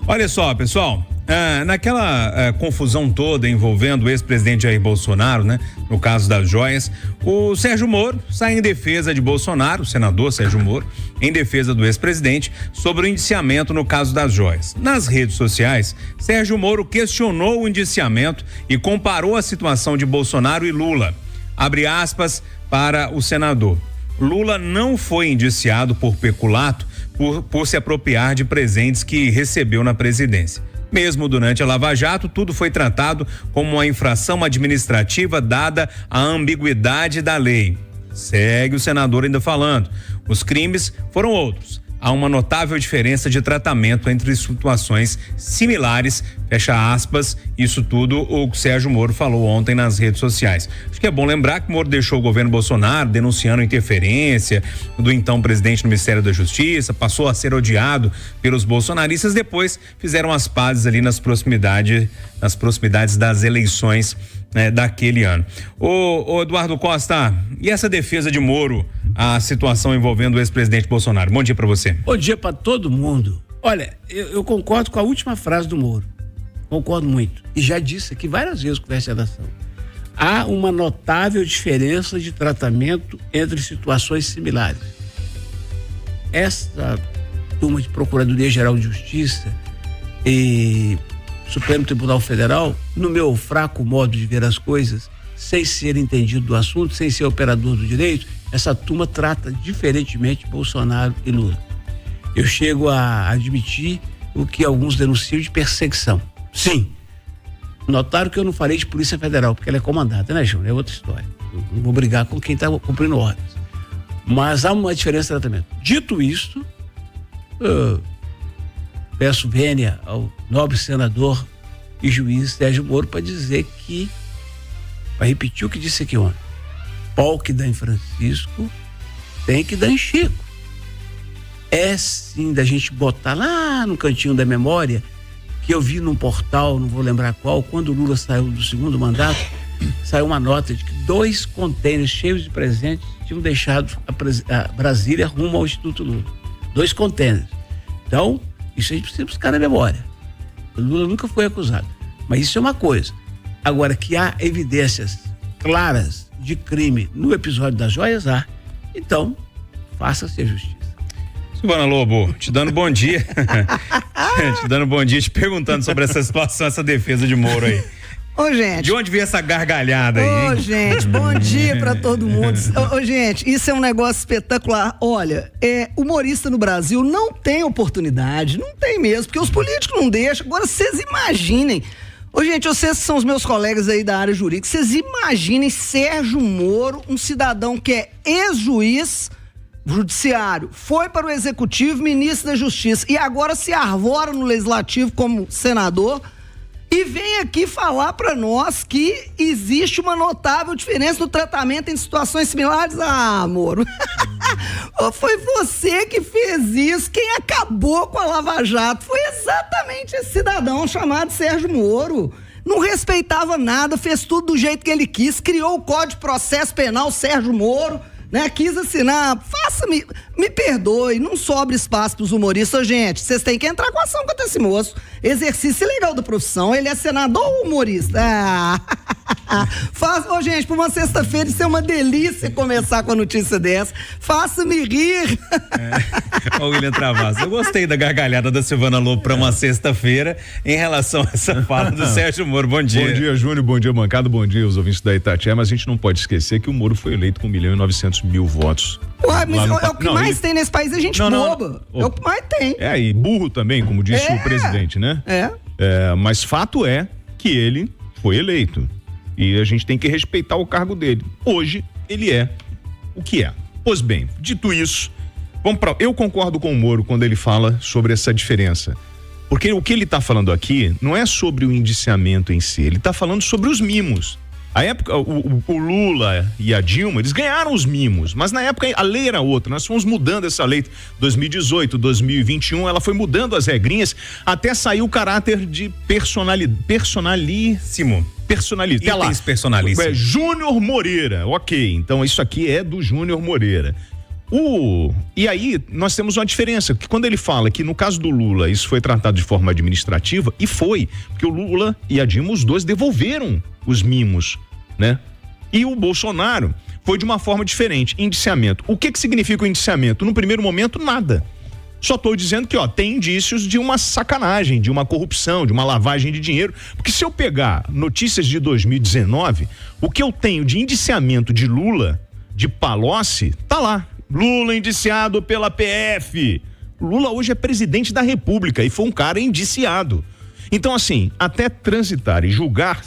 Olha só, pessoal, naquela confusão toda envolvendo o ex-presidente Jair Bolsonaro, né? No caso das joias, o Sérgio Moro sai em defesa de Bolsonaro, o senador Sérgio Moro, em defesa do ex-presidente sobre o indiciamento no caso das joias. Nas redes sociais, Sérgio Moro questionou o indiciamento e comparou a situação de Bolsonaro e Lula. Abre aspas para o senador. Lula não foi indiciado por peculato por se apropriar de presentes que recebeu na presidência. Mesmo durante a Lava Jato, tudo foi tratado como uma infração administrativa dada a ambiguidade da lei. Segue o senador ainda falando. Os crimes foram outros. Há uma notável diferença de tratamento entre situações similares, fecha aspas, isso tudo o Sérgio Moro falou ontem nas redes sociais. Acho que é bom lembrar que Moro deixou o governo Bolsonaro denunciando interferência do então presidente do Ministério da Justiça, passou a ser odiado pelos bolsonaristas, depois fizeram as pazes ali nas proximidades das eleições, né, daquele ano. Ô Eduardo Costa, e essa defesa de Moro, a situação envolvendo o ex-presidente Bolsonaro? Bom dia para você. Bom dia para todo mundo. Olha, eu concordo com a última frase do Moro. Concordo muito. E já disse aqui várias vezes com essa redação. Há uma notável diferença de tratamento entre situações similares. Essa turma de Procuradoria-Geral de Justiça e Supremo Tribunal Federal, no meu fraco modo de ver as coisas, sem ser entendido do assunto, sem ser operador do direito, essa turma trata diferentemente Bolsonaro e Lula. Eu chego a admitir o que alguns denunciam de perseguição. Sim. Notaram que eu não falei de Polícia Federal, porque ela é comandada, né, Júnior? É outra história. Eu não vou brigar com quem está cumprindo ordens. Mas há uma diferença de tratamento. Dito isto, peço vênia ao nobre senador e juiz Sérgio Moro para dizer que, para repetir o que disse aqui ontem, pau que dá em Francisco tem que dar em Chico. É sim da gente botar lá no cantinho da memória, que eu vi num portal, não vou lembrar qual, quando o Lula saiu do segundo mandato, saiu uma nota de que 2 contêineres cheios de presentes tinham deixado a Brasília rumo ao Instituto Lula. 2 contêineres. Então, isso a gente precisa buscar na memória. O Lula nunca foi acusado. Mas isso é uma coisa. Agora, que há evidências claras de crime no episódio das joias, então, faça-se a justiça. Silvana Lobo, te dando bom dia. Te dando bom dia, te perguntando sobre essa situação, essa defesa de Moro aí. Ô, gente. De onde veio essa gargalhada aí, hein? Ô, gente, bom dia pra todo mundo. Ô, gente, isso é um negócio espetacular. Olha, humorista no Brasil não tem oportunidade, não tem mesmo, porque os políticos não deixam. Agora, vocês imaginem. Ô, gente, vocês são os meus colegas aí da área jurídica, vocês imaginem Sérgio Moro, um cidadão que é ex-juiz judiciário, foi para o executivo, ministro da Justiça, e agora se arvora no legislativo como senador, e vem aqui falar para nós que existe uma notável diferença no tratamento em situações similares. Moro, foi você que fez isso. Quem acabou com a Lava Jato foi exatamente esse cidadão chamado Sérgio Moro. Não respeitava nada, fez tudo do jeito que ele quis, criou o Código de Processo Penal Sérgio Moro, né? Quis assinar. Me perdoe, não sobra espaço pros humoristas. Gente, vocês têm que entrar com ação contra esse moço. Exercício legal da profissão. Ele é senador ou humorista? Gente, por uma sexta-feira, isso é uma delícia começar com a notícia dessa. Faça-me rir. Ô, William Travassos, eu gostei da gargalhada da Silvana Lobo para uma sexta-feira em relação a essa fala do Sérgio Moro. Bom dia. Bom dia, Júnior. Bom dia, bancada. Bom dia, os ouvintes da Itatiaia. Mas a gente não pode esquecer que o Moro foi eleito com 1.900.000 votos. Ué, mas é o que mais tem nesse país, é gente boba. É o que mais tem. E burro também, como disse o presidente, né? Mas fato é que ele foi eleito. E a gente tem que respeitar o cargo dele. Hoje, ele é o que é. Pois bem, dito isso, eu concordo com o Moro quando ele fala sobre essa diferença. Porque o que ele está falando aqui não é sobre o indiciamento em si, ele está falando sobre os mimos. A época, o Lula e a Dilma, eles ganharam os mimos, mas na época a lei era outra, nós fomos mudando essa lei, 2018, 2021, ela foi mudando as regrinhas até sair o caráter de personalíssimo. Itens personalíssimo. Júnior Moreira, ok, então isso aqui é do Júnior Moreira. E aí nós temos uma diferença, que quando ele fala que no caso do Lula isso foi tratado de forma administrativa, e foi, porque o Lula e a Dilma, os dois devolveram os mimos, né? E o Bolsonaro foi de uma forma diferente, indiciamento. O que significa o indiciamento? No primeiro momento, nada. Só estou dizendo que, tem indícios de uma sacanagem, de uma corrupção, de uma lavagem de dinheiro, porque se eu pegar notícias de 2019, o que eu tenho de indiciamento de Lula, de Palocci, tá lá. Lula indiciado pela PF. Lula hoje é presidente da República e foi um cara indiciado. Então, assim, até transitar e julgar,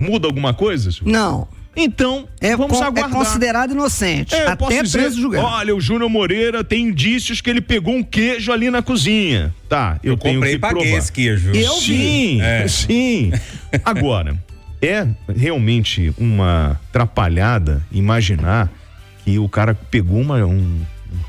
muda alguma coisa? Não. Então, vamos aguardar. É considerado inocente. Até preso julgado. Olha, o Júnior Moreira tem indícios que ele pegou um queijo ali na cozinha. Tá, eu tenho comprei que provar. Paguei esse queijo. Sim. Agora, é realmente uma atrapalhada imaginar que o cara pegou um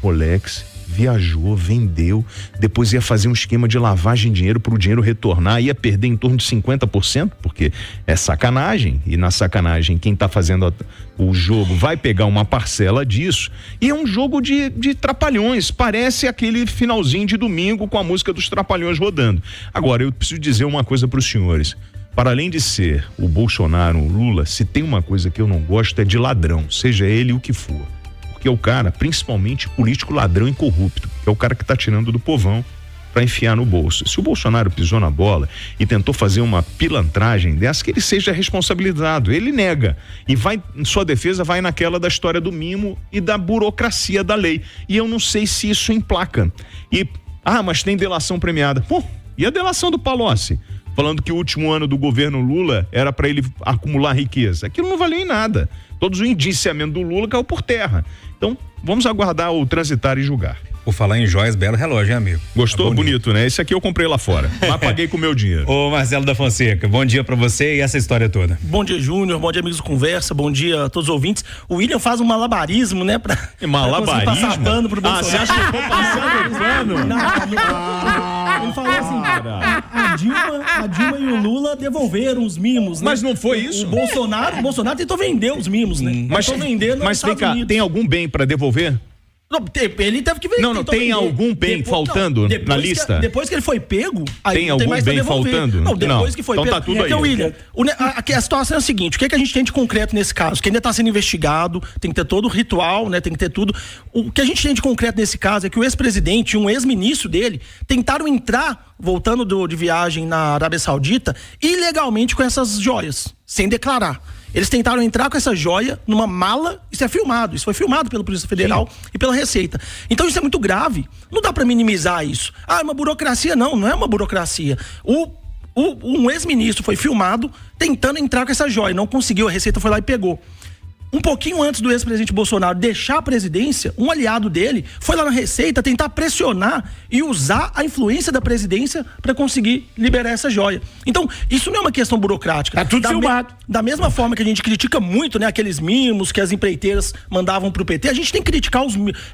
Rolex, viajou, vendeu, depois ia fazer um esquema de lavagem de dinheiro para o dinheiro retornar, ia perder em torno de 50%, porque é sacanagem, e na sacanagem quem está fazendo o jogo vai pegar uma parcela disso, e é um jogo de trapalhões, parece aquele finalzinho de domingo com a música dos Trapalhões rodando. Agora, eu preciso dizer uma coisa para os senhores. Para além de ser o Bolsonaro, o Lula, se tem uma coisa que eu não gosto é de ladrão, seja ele o que for. Porque é o cara, principalmente político ladrão e corrupto, que é o cara que está tirando do povão para enfiar no bolso. Se o Bolsonaro pisou na bola e tentou fazer uma pilantragem dessa, que ele seja responsabilizado. Ele nega. E vai, em sua defesa, vai naquela da história do mimo e da burocracia da lei. E eu não sei se isso emplaca. Mas tem delação premiada. E a delação do Palocci? Falando que o último ano do governo Lula era para ele acumular riqueza. Aquilo não valeu em nada. Todos o indiciamento do Lula caiu por terra. Então, vamos aguardar o transitar e julgar. Por falar em joias, belo relógio, hein, amigo? Gostou? Tá bonito, né? Esse aqui eu comprei lá fora, mas paguei com o meu dinheiro. Ô, Marcelo da Fonseca, bom dia pra você e essa história toda. Bom dia, Júnior, bom dia, amigos do Conversa, bom dia a todos os ouvintes. O William faz um malabarismo, né? Malabarismo? Pra passar pano pro Bolsonaro. Você acha que eu tô passando pano? Ele falou assim, a Dilma e o Lula devolveram os mimos, né? Mas não foi isso? O Bolsonaro tentou vender os mimos, né? Mas vem cá, tem algum bem pra devolver? Não, ele teve que vender. Não, tem algum bem faltando na lista? Depois que ele foi pego, aí tem algum bem faltando? Não, depois que foi pego. Tá tudo aí. Então, William, a situação é a seguinte, o que a gente tem de concreto nesse caso? Que ainda está sendo investigado, tem que ter todo o ritual, né? Tem que ter tudo. O que a gente tem de concreto nesse caso é que o ex-presidente e um ex-ministro dele tentaram entrar, voltando de viagem na Arábia Saudita, ilegalmente com essas joias, sem declarar. Eles tentaram entrar com essa joia numa mala, isso é filmado, isso foi filmado pela Polícia Federal e pela Receita. Então isso é muito grave, não dá para minimizar isso. É uma burocracia, não é uma burocracia. Um ex-ministro foi filmado tentando entrar com essa joia, não conseguiu, a Receita foi lá e pegou. Um pouquinho antes do ex-presidente Bolsonaro deixar a presidência, um aliado dele foi lá na Receita tentar pressionar e usar a influência da presidência para conseguir liberar essa joia. Então, isso não é uma questão burocrática. Tá tudo filmado. Da mesma forma que a gente critica muito, né, aqueles mimos que as empreiteiras mandavam pro PT, a gente tem que criticar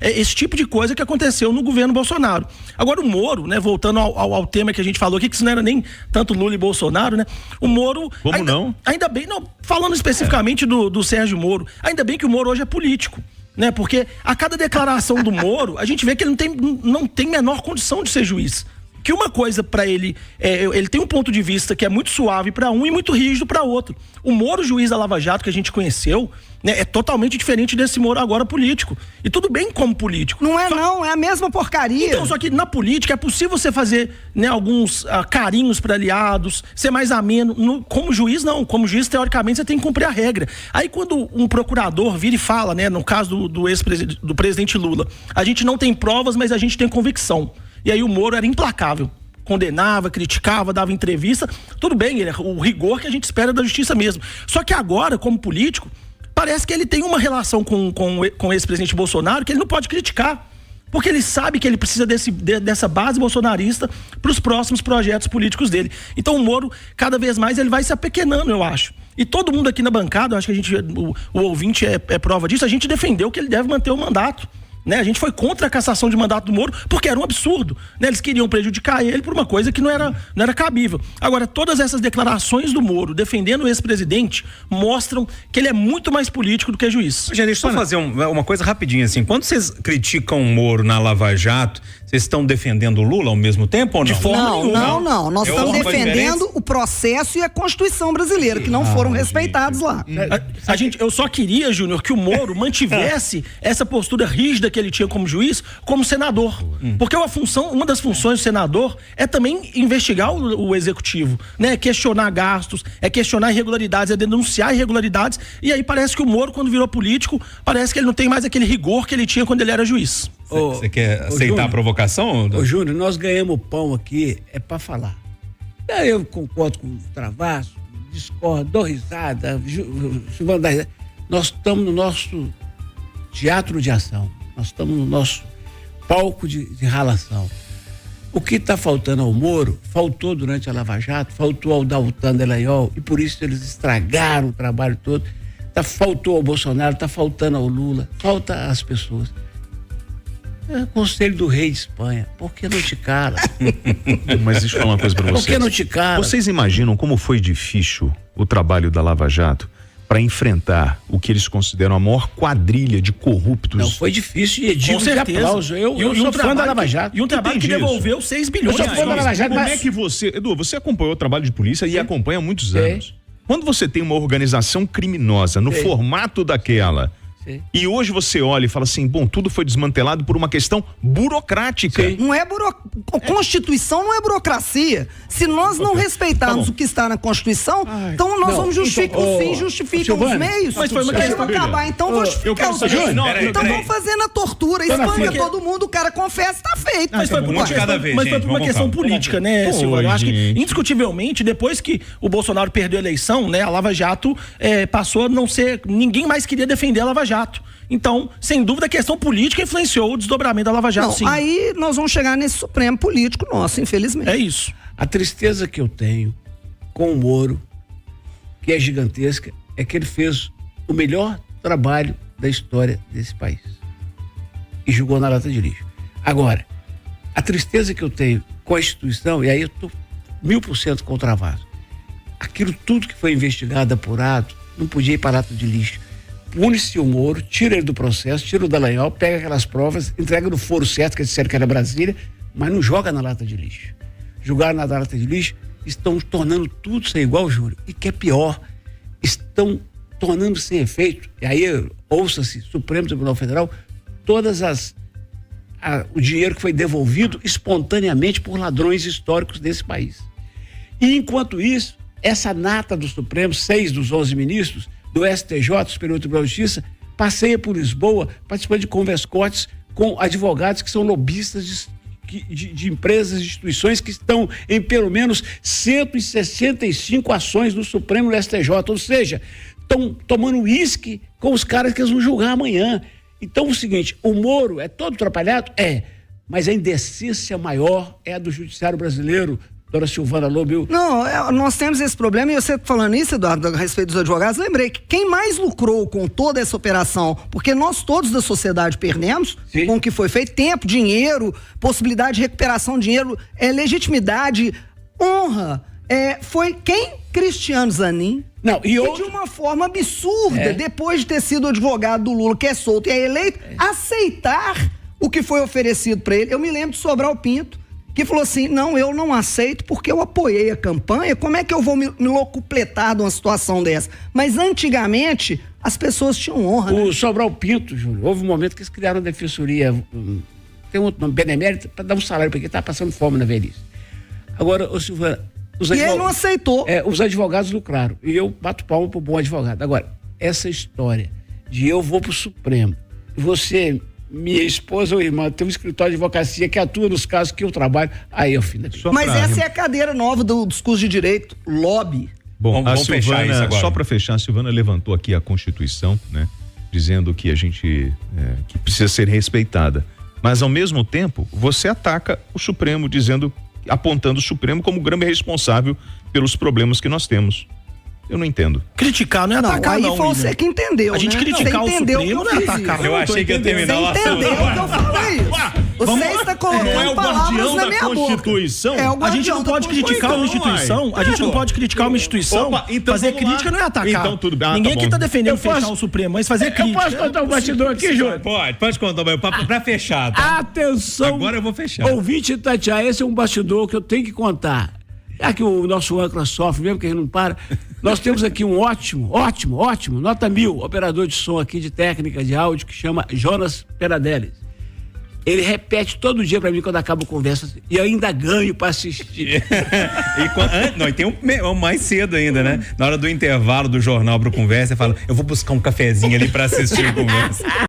esse tipo de coisa que aconteceu no governo Bolsonaro. Agora o Moro, né, voltando ao tema que a gente falou aqui, que isso não era nem tanto Lula e Bolsonaro, né? O Moro... Ainda bem, falando especificamente do Sérgio Moro, ainda bem que o Moro hoje é político, né? Porque a cada declaração do Moro, a gente vê que ele não tem menor condição de ser juiz. Que uma coisa para ele, ele tem um ponto de vista que é muito suave para um e muito rígido para outro. O Moro, juiz da Lava Jato que a gente conheceu, né, é totalmente diferente desse Moro agora político. E tudo bem como político. Não é a mesma porcaria. Então, só que na política é possível você fazer, né, alguns carinhos para aliados, ser mais ameno. Como juiz, não. Como juiz, teoricamente, você tem que cumprir a regra. Aí quando um procurador vira e fala, né, no caso do presidente Lula, a gente não tem provas, mas a gente tem convicção. E aí o Moro era implacável. Condenava, criticava, dava entrevista. Tudo bem, o rigor que a gente espera da justiça mesmo. Só que agora, como político, parece que ele tem uma relação com o ex-presidente Bolsonaro que ele não pode criticar. Porque ele sabe que ele precisa dessa base bolsonarista para os próximos projetos políticos dele. Então o Moro, cada vez mais, ele vai se apequenando, eu acho. E todo mundo aqui na bancada, eu acho que o ouvinte é prova disso, a gente defendeu que ele deve manter o mandato. né? A gente foi contra a cassação de mandato do Moro porque era um absurdo, né? Eles queriam prejudicar ele por uma coisa que não era cabível. Agora, todas essas declarações do Moro defendendo o ex-presidente mostram que ele é muito mais político do que juiz. Gente, deixa eu só fazer uma coisa rapidinha assim. Quando vocês criticam o Moro na Lava Jato, vocês estão defendendo o Lula ao mesmo tempo ou não? De forma nenhuma. Não. Nós estamos defendendo o processo e a Constituição brasileira, que não foram respeitados lá. Eu só queria, Júnior, que o Moro mantivesse essa postura rígida que ele tinha como juiz, como senador. Porque uma das funções do senador é também investigar o executivo, né? Questionar gastos, questionar irregularidades, denunciar irregularidades. E aí parece que o Moro, quando virou político, parece que ele não tem mais aquele rigor que ele tinha quando ele era juiz. Você quer aceitar Júnior, a provocação? Ô, Júnior, nós ganhamos pão aqui, pra falar. Eu concordo com o Travasso, discordo, dou risada, Silvano dá risada. Nós estamos no nosso teatro de ação, nós estamos no nosso palco de ralação. O que está faltando ao Moro, faltou durante a Lava Jato, faltou ao Deltan Dallagnol, e por isso eles estragaram o trabalho todo. Faltou ao Bolsonaro, está faltando ao Lula, falta às pessoas. Conselho do Rei de Espanha, por que não te cala? Mas deixa eu falar uma coisa pra vocês. Por que não te cala? Vocês imaginam como foi difícil o trabalho da Lava Jato para enfrentar o que eles consideram a maior quadrilha de corruptos? Não foi difícil, e digo de aplauso. Eu sou fã da Lava Jato. E um trabalho que devolveu 6 bilhões. Eu sou fã da Lava Jato. Como é que Edu, você acompanhou o trabalho de polícia e acompanha há muitos anos. Quando você tem uma organização criminosa no formato daquela, e hoje você olha e fala assim, bom, tudo foi desmantelado por uma questão burocrática. Não é Constituição não é burocracia. Se nós não respeitarmos o que está na Constituição, então nós vamos justificar os fins, justificam os meios. Mas foi uma questão acabar, então vou justificar os fins. Então vamos fazer na tortura, espanca todo mundo, o cara confessa, tá feito. Mas foi por uma questão política, né, Silvano? Eu acho que, indiscutivelmente, depois que o Bolsonaro perdeu a eleição, né, a Lava Jato passou a não ser... Ninguém mais queria defender a Lava Jato. Então, sem dúvida, a questão política influenciou o desdobramento da Lava Jato, sim. Aí nós vamos chegar nesse Supremo político nosso, infelizmente. É isso. A tristeza que eu tenho com o Moro, que é gigantesca, é que ele fez o melhor trabalho da história desse país. E jogou na lata de lixo. Agora, a tristeza que eu tenho com a instituição, e aí eu estou 1000% com o Travasso, aquilo tudo que foi investigado, apurado, não podia ir para a lata de lixo. Pune-se o Moro, tira ele do processo, tira o Dallagnol, pega aquelas provas, entrega no foro certo, que eles disseram que era Brasília, mas não joga na lata de lixo. Jogar na lata de lixo, estão tornando tudo ser igual, Júlio, e que é pior, estão tornando sem efeito, e aí ouça-se, Supremo Tribunal Federal, o dinheiro que foi devolvido espontaneamente por ladrões históricos desse país. E enquanto isso, essa nata do Supremo, 6 dos 11 ministros, do STJ, Superior Tribunal de Justiça, passeia por Lisboa, participando de converscotes com advogados que são lobistas de empresas, de instituições que estão em pelo menos 165 ações do Supremo e do STJ, ou seja, estão tomando uísque com os caras que eles vão julgar amanhã. Então, o seguinte, o Moro é todo atrapalhado? Mas a indecência maior é a do judiciário brasileiro, Dona Silvana Lobo. Não, nós temos esse problema, e você falando isso, Eduardo, a respeito dos advogados, lembrei que quem mais lucrou com toda essa operação, porque nós todos da sociedade perdemos com o que foi feito, tempo, dinheiro, possibilidade de recuperação de dinheiro, legitimidade, honra, foi quem? Cristiano Zanin. E de uma forma absurda, depois de ter sido advogado do Lula, que é solto e é eleito, aceitar o que foi oferecido para ele. Eu me lembro de Sobral Pinto, que falou assim, não, eu não aceito porque eu apoiei a campanha, como é que eu vou me locupletar de uma situação dessa? Mas antigamente, as pessoas tinham honra, O Sobral Pinto, Júlio, houve um momento que eles criaram uma defensoria, tem um nome, benemérito, para dar um salário, porque está passando fome na velhice. Agora, Silvana, ele não aceitou. Os advogados lucraram, e eu bato palma pro bom advogado. Agora, essa história de eu vou pro Supremo, você... Minha esposa ou irmã tem um escritório de advocacia que atua nos casos que eu trabalho. Aí eu fim da vida. Mas essa é a cadeira nova dos cursos de direito, lobby. Bom, vamos fechar isso agora. Só para fechar, a Silvana levantou aqui a Constituição, né? Dizendo que a gente que precisa ser respeitada. Mas ao mesmo tempo, você ataca o Supremo, apontando o Supremo como o grande responsável pelos problemas que nós temos. Eu não entendo. Criticar não é atacar, aí não. foi você que entendeu, A gente né? criticar o Supremo não é atacar. Eu achei que ia terminar o assunto. Entendeu que eu falei isso? Você está colocando palavras na minha boca. Constituição? É o A gente não pode criticar uma instituição. A gente não pode criticar uma instituição. Opa, então fazer vamos lá. crítica não é atacar. Então tudo bem. Ninguém aqui tá defendendo Eu posso- fechar o Supremo, mas fazer crítica. Eu posso contar um bastidor aqui, Júlio? Pode contar, mas pra fechar, tá? Atenção. Agora eu vou fechar. Ouvinte Itatiaia, esse é um bastidor que eu tenho que contar. Já que o nosso âncora sofre mesmo, que ele não para. Nós temos aqui um ótimo, nota 1000, operador de som aqui, de técnica, de áudio, que chama Jonas Peradelis. Ele repete todo dia pra mim quando acaba a conversa e eu ainda ganho pra assistir. Não, e tem um mais cedo ainda, né? Na hora do intervalo do jornal pro Conversa, fala, eu vou buscar um cafezinho ali pra assistir o Conversa.